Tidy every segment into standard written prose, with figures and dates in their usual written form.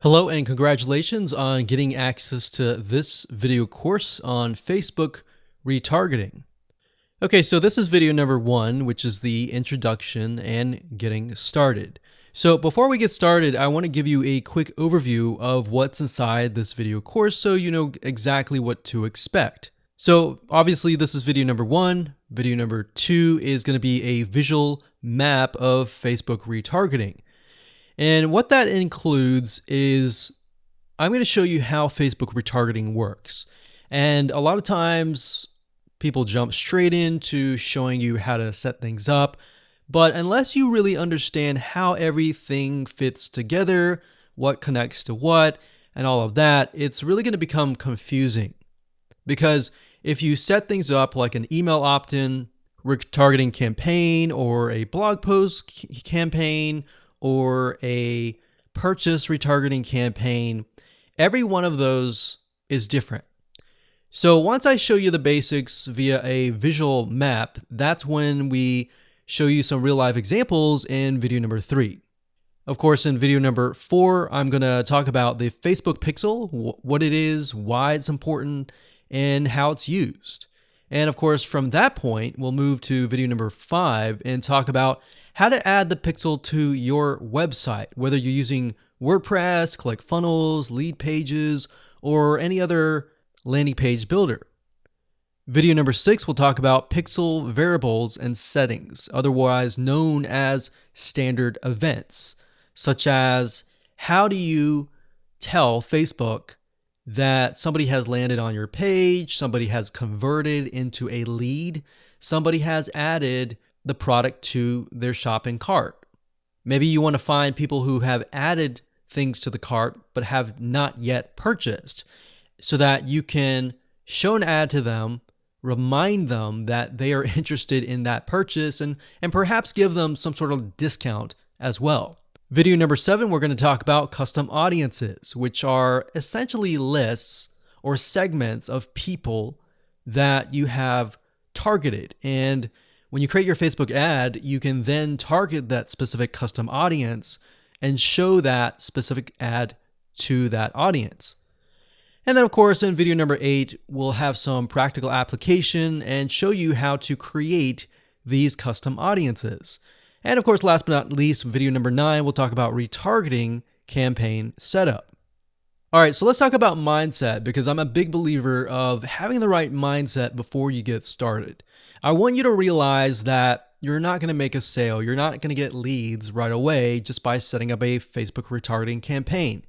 Hello and congratulations on getting access to this video course on Facebook retargeting. Okay, so this is video number 1, which is the introduction and getting started. So before we get started, I want to give you a quick overview of what's inside this video course so you know exactly what to expect. So obviously this is video number 1. Video number 2 is going to be a visual map of Facebook retargeting. And what that includes is I'm going to show you how Facebook retargeting works. And a lot of times people jump straight into showing you how to set things up. But unless you really understand how everything fits together, what connects to what, and all of that, it's really going to become confusing. Because if you set things up like an email opt-in retargeting campaign or a blog post campaign, or a purchase retargeting campaign, every one of those is different. So once I show you the basics via a visual map, that's when we show you some real life examples in video number 3. Of course, in video number 4, I'm going to talk about the Facebook pixel, what it is, why it's important, and how it's used. And of course, from that point, we'll move to video number 5 and talk about how to add the pixel to your website, whether you're using WordPress, ClickFunnels, Lead Pages, or any other landing page builder. Video number 6 will talk about pixel variables and settings, otherwise known as standard events, such as how do you tell Facebook that somebody has landed on your page, somebody has converted into a lead, somebody has added the product to their shopping cart. Maybe you want to find people who have added things to the cart but have not yet purchased so that you can show an ad to them, remind them that they are interested in that purchase, and perhaps give them some sort of discount as well. Video number 7, we're going to talk about custom audiences, which are essentially lists or segments of people that you have targeted. And when you create your Facebook ad, you can then target that specific custom audience and show that specific ad to that audience. And then of course, in video number 8, we'll have some practical application and show you how to create these custom audiences. And of course, last but not least, video number 9, we'll talk about retargeting campaign setup. All right, so let's talk about mindset, because I'm a big believer of having the right mindset before you get started. I want you to realize that you're not going to make a sale. You're not going to get leads right away just by setting up a Facebook retargeting campaign.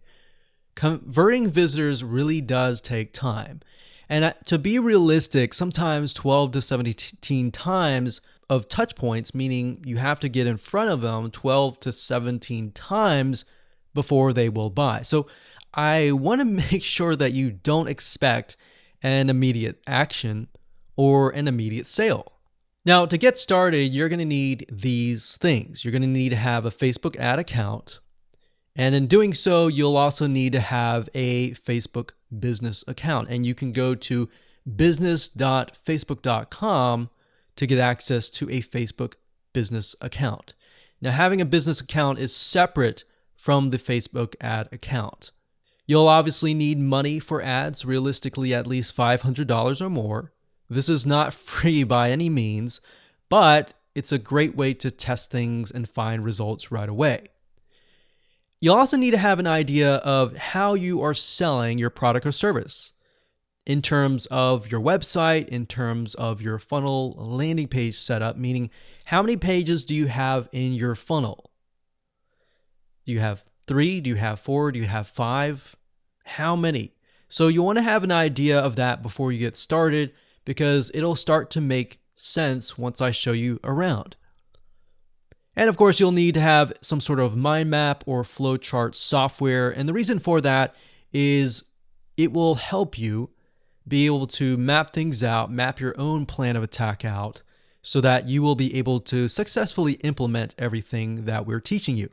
Converting visitors really does take time. And to be realistic, sometimes 12 to 17 times of touch points, meaning you have to get in front of them 12 to 17 times before they will buy. So I want to make sure that you don't expect an immediate action or an immediate sale. Now, to get started, you're going to need these things. You're going to need to have a Facebook ad account. And in doing so, you'll also need to have a Facebook business account. And you can go to business.facebook.com to get access to a Facebook business account. Now, having a business account is separate from the Facebook ad account. You'll obviously need money for ads, realistically at least $500 or more. This is not free by any means, but it's a great way to test things and find results right away. You'll also need to have an idea of how you are selling your product or service in terms of your website, in terms of your funnel landing page setup, meaning how many pages do you have in your funnel? Do you have 3? Do you have 4? Do you have 5? How many? So you want to have an idea of that before you get started, because it'll start to make sense once I show you around. And of course, you'll need to have some sort of mind map or flowchart software. And the reason for that is it will help you be able to map things out, map your own plan of attack out, so that you will be able to successfully implement everything that we're teaching you.